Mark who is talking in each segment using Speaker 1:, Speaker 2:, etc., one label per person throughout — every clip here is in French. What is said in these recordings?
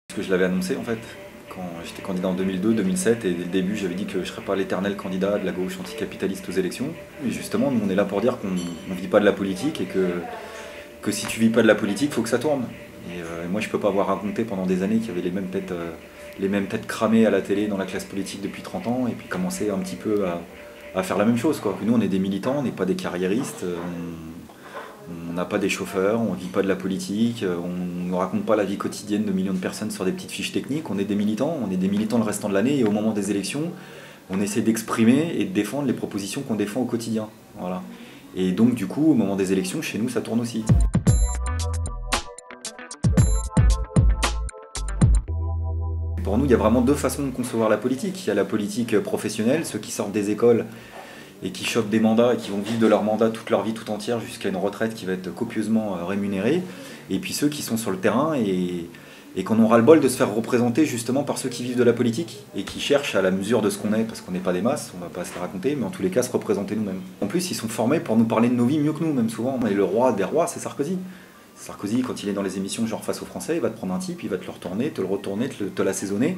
Speaker 1: Parce que je l'avais annoncé en fait, quand j'étais candidat en 2002-2007 et dès le début j'avais dit que je ne serais pas l'éternel candidat de la gauche anticapitaliste aux élections. Mais justement, nous on est là pour dire qu'on ne vit pas de la politique et que si tu vis pas de la politique, il faut que ça tourne. Et moi je ne peux pas avoir raconté pendant des années qu'il y avait les mêmes têtes cramées à la télé dans la classe politique depuis 30 ans et puis commencer un petit peu à faire la même chose, quoi. Nous on est des militants, on n'est pas des carriéristes. On n'a pas des chauffeurs, on ne vit pas de la politique, on ne raconte pas la vie quotidienne de millions de personnes sur des petites fiches techniques. On est des militants le restant de l'année et au moment des élections, on essaie d'exprimer et de défendre les propositions qu'on défend au quotidien. Voilà. Et donc du coup, au moment des élections, chez nous, ça tourne aussi. Pour nous, il y a vraiment deux façons de concevoir la politique. Il y a la politique professionnelle, ceux qui sortent des écoles et qui chopent des mandats et qui vont vivre de leur mandat toute leur vie tout entière jusqu'à une retraite qui va être copieusement rémunérée. Et puis ceux qui sont sur le terrain et qu'on aura le bol de se faire représenter justement par ceux qui vivent de la politique et qui cherchent à la mesure de ce qu'on est, parce qu'on n'est pas des masses, on ne va pas se le raconter, mais en tous les cas se représenter nous-mêmes. En plus, ils sont formés pour nous parler de nos vies mieux que nous, même souvent. Et le roi des rois, c'est Sarkozy. Sarkozy, quand il est dans les émissions genre Face aux Français, il va te prendre un type, il va te le retourner, te l'assaisonner.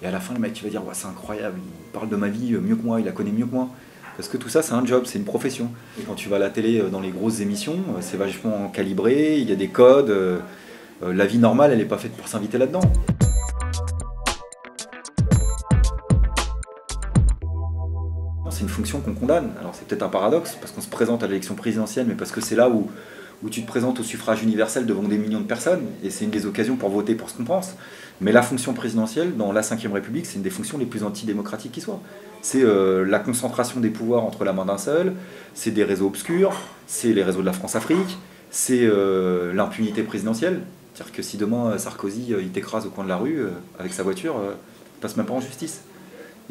Speaker 1: Et à la fin, le mec, il va dire ouais, c'est incroyable, il parle de ma vie mieux que moi, il la connaît mieux que moi. Parce que tout ça, c'est un job, c'est une profession. Et quand tu vas à la télé dans les grosses émissions, c'est vachement calibré, il y a des codes. La vie normale, elle n'est pas faite pour s'inviter là-dedans. C'est une fonction qu'on condamne. Alors c'est peut-être un paradoxe, parce qu'on se présente à l'élection présidentielle, mais parce que c'est là où tu te présentes au suffrage universel devant des millions de personnes, et c'est une des occasions pour voter pour ce qu'on pense. Mais la fonction présidentielle, dans la Ve République, c'est une des fonctions les plus antidémocratiques qui soient. C'est la concentration des pouvoirs entre la main d'un seul, c'est des réseaux obscurs, c'est les réseaux de la France-Afrique, c'est l'impunité présidentielle. C'est-à-dire que si demain Sarkozy il t'écrase au coin de la rue avec sa voiture, il passe même pas en justice.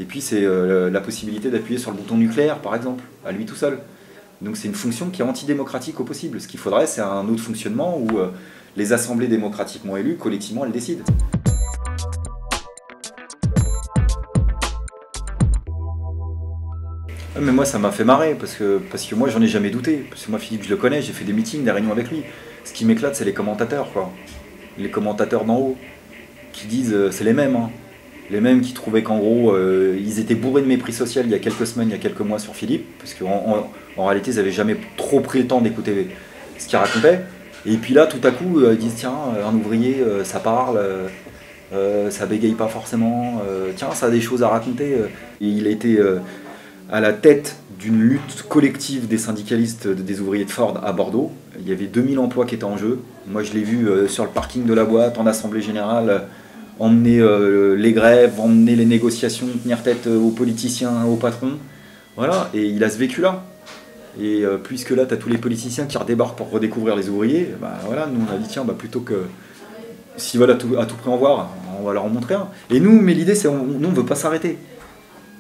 Speaker 1: Et puis c'est la possibilité d'appuyer sur le bouton nucléaire, par exemple, à lui tout seul. Donc c'est une fonction qui est antidémocratique au possible. Ce qu'il faudrait, c'est un autre fonctionnement où les assemblées démocratiquement élues, collectivement, elles décident. Mais moi ça m'a fait marrer parce que moi j'en ai jamais douté. Parce que moi Philippe je le connais, j'ai fait des meetings, des réunions avec lui. Ce qui m'éclate c'est les commentateurs, quoi. Les commentateurs d'en haut qui disent, c'est les mêmes, hein. Les mêmes qui trouvaient qu'en gros ils étaient bourrés de mépris social il y a quelques semaines, il y a quelques mois sur Philippe. Parce qu'en réalité ils n'avaient jamais trop pris le temps d'écouter ce qu'il racontait. Et puis là tout à coup ils disent tiens un ouvrier ça parle, ça bégaye pas forcément, tiens ça a des choses à raconter. Et il a été à la tête d'une lutte collective des syndicalistes des ouvriers de Ford à Bordeaux. Il y avait 2000 emplois qui étaient en jeu. Moi je l'ai vu sur le parking de la boîte, en assemblée générale, emmener les grèves, emmener les négociations, tenir tête aux politiciens, aux patrons. Voilà, et il a ce vécu-là. Et puisque là tu as tous les politiciens qui redébarquent pour redécouvrir les ouvriers, bah voilà, nous on a dit tiens, bah, plutôt que s'ils veulent à tout prix en voir, on va leur en montrer un. Et nous, mais l'idée c'est nous on ne veut pas s'arrêter.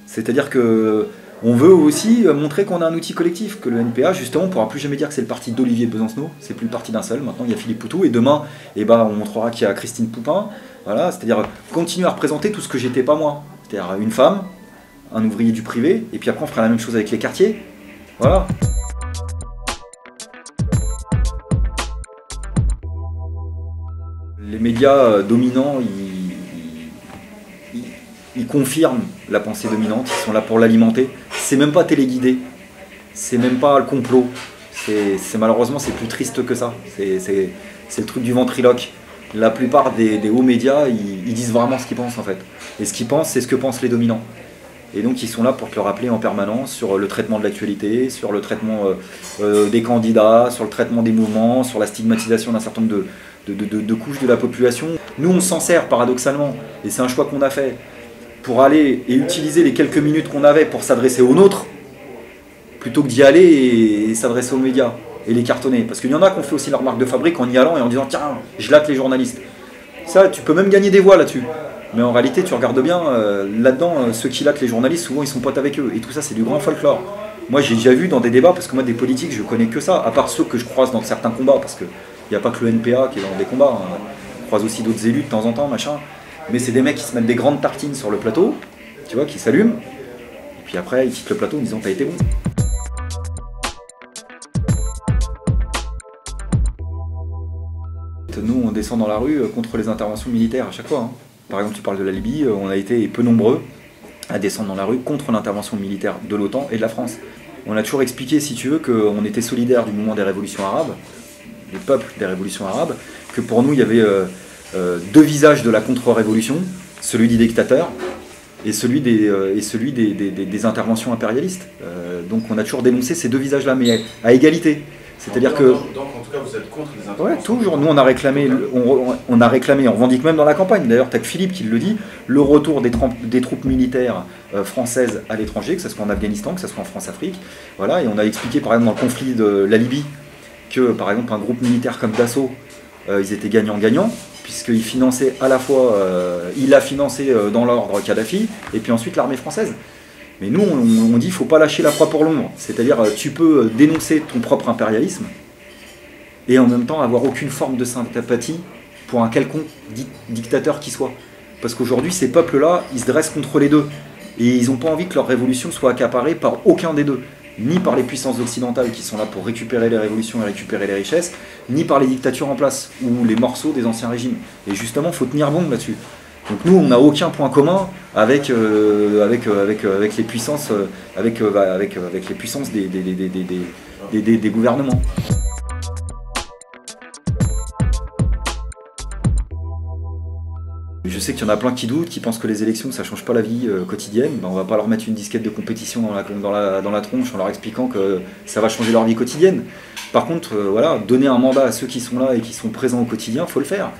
Speaker 1: C'est-à-dire que on veut aussi montrer qu'on a un outil collectif, que le NPA, justement, ne pourra plus jamais dire que c'est le parti d'Olivier de Besancenot, c'est plus le parti d'un seul, maintenant il y a Philippe Poutou, et demain, on montrera qu'il y a Christine Poupin, voilà, c'est-à-dire continuer à représenter tout ce que j'étais pas moi, c'est-à-dire une femme, un ouvrier du privé, et puis après on fera la même chose avec les quartiers, voilà. Les médias dominants, ils confirment la pensée dominante, ils sont là pour l'alimenter. C'est même pas téléguidé, c'est même pas le complot. Malheureusement, c'est plus triste que ça. C'est le truc du ventriloque. La plupart des hauts médias, ils disent vraiment ce qu'ils pensent en fait. Et ce qu'ils pensent, c'est ce que pensent les dominants. Et donc ils sont là pour te le rappeler en permanence sur le traitement de l'actualité, sur le traitement des candidats, sur le traitement des mouvements, sur la stigmatisation d'un certain nombre de couches de la population. Nous, on s'en sert paradoxalement, et c'est un choix qu'on a fait, pour aller et utiliser les quelques minutes qu'on avait pour s'adresser aux nôtres, plutôt que d'y aller et s'adresser aux médias et les cartonner. Parce qu'il y en a qui ont fait aussi leur marque de fabrique en y allant et en disant tiens, je latte les journalistes. Ça, tu peux même gagner des voix là-dessus. Mais en réalité, tu regardes bien, là-dedans, ceux qui lattent les journalistes, souvent ils sont potes avec eux. Et tout ça, c'est du grand folklore. Moi, j'ai déjà vu dans des débats, parce que moi, des politiques, je connais que ça, à part ceux que je croise dans certains combats, parce qu'il n'y a pas que le NPA qui est dans des combats. Hein. Je croise aussi d'autres élus de temps en temps, machin. Mais c'est des mecs qui se mettent des grandes tartines sur le plateau, tu vois, qui s'allument, et puis après ils quittent le plateau en disant t'as été bon. nous on descend dans la rue contre les interventions militaires à chaque fois. Hein. Par exemple, tu parles de la Libye, on a été peu nombreux à descendre dans la rue contre l'intervention militaire de l'OTAN et de la France. On a toujours expliqué, si tu veux, qu'on était solidaires du mouvement des révolutions arabes, des peuples des révolutions arabes, que pour nous il y avait deux visages de la contre-révolution, celui des dictateurs et celui des interventions impérialistes. Donc on a toujours dénoncé ces deux visages-là, mais à égalité. C'est-à-dire que...
Speaker 2: Donc en tout cas vous êtes contre les interventions.
Speaker 1: Ouais, toujours. Nous on a réclamé, on revendique même dans la campagne, d'ailleurs t'as que Philippe qui le dit, le retour des troupes militaires françaises à l'étranger, que ce soit en Afghanistan, que ce soit en France-Afrique. Voilà, et on a expliqué par exemple dans le conflit de la Libye, que par exemple un groupe militaire comme Dassault, ils étaient gagnants-gagnants, puisqu'il finançait à la fois, il a financé dans l'ordre Kadhafi, et puis ensuite l'armée française. Mais nous, on dit qu'il ne faut pas lâcher la proie pour l'ombre. C'est-à-dire, tu peux dénoncer ton propre impérialisme et en même temps avoir aucune forme de sympathie pour un quelconque dictateur qui soit. Parce qu'aujourd'hui, ces peuples-là, ils se dressent contre les deux. Et ils n'ont pas envie que leur révolution soit accaparée par aucun des deux. Ni par les puissances occidentales qui sont là pour récupérer les révolutions et récupérer les richesses, ni par les dictatures en place ou les morceaux des anciens régimes. Et justement, il faut tenir bon là-dessus. Donc nous, on n'a aucun point commun avec les puissances, avec les puissances des gouvernements. Je sais qu'il y en a plein qui doutent, qui pensent que les élections, ça ne change pas la vie quotidienne. Ben, on ne va pas leur mettre une disquette de compétition dans la tronche en leur expliquant que ça va changer leur vie quotidienne. Par contre, voilà, donner un mandat à ceux qui sont là et qui sont présents au quotidien, il faut le faire.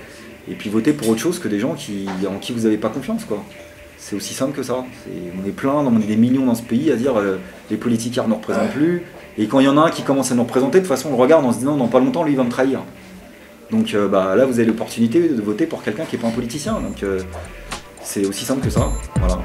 Speaker 1: Et puis voter pour autre chose que des gens en qui vous n'avez pas confiance, quoi. C'est aussi simple que ça. On est plein, on est des millions dans ce pays à dire les politiciens ne nous représentent plus. Et quand il y en a un qui commence à nous représenter, de toute façon on le regarde en se disant dans pas longtemps lui il va me trahir. Donc là vous avez l'opportunité de voter pour quelqu'un qui n'est pas un politicien. Donc c'est aussi simple que ça. Voilà.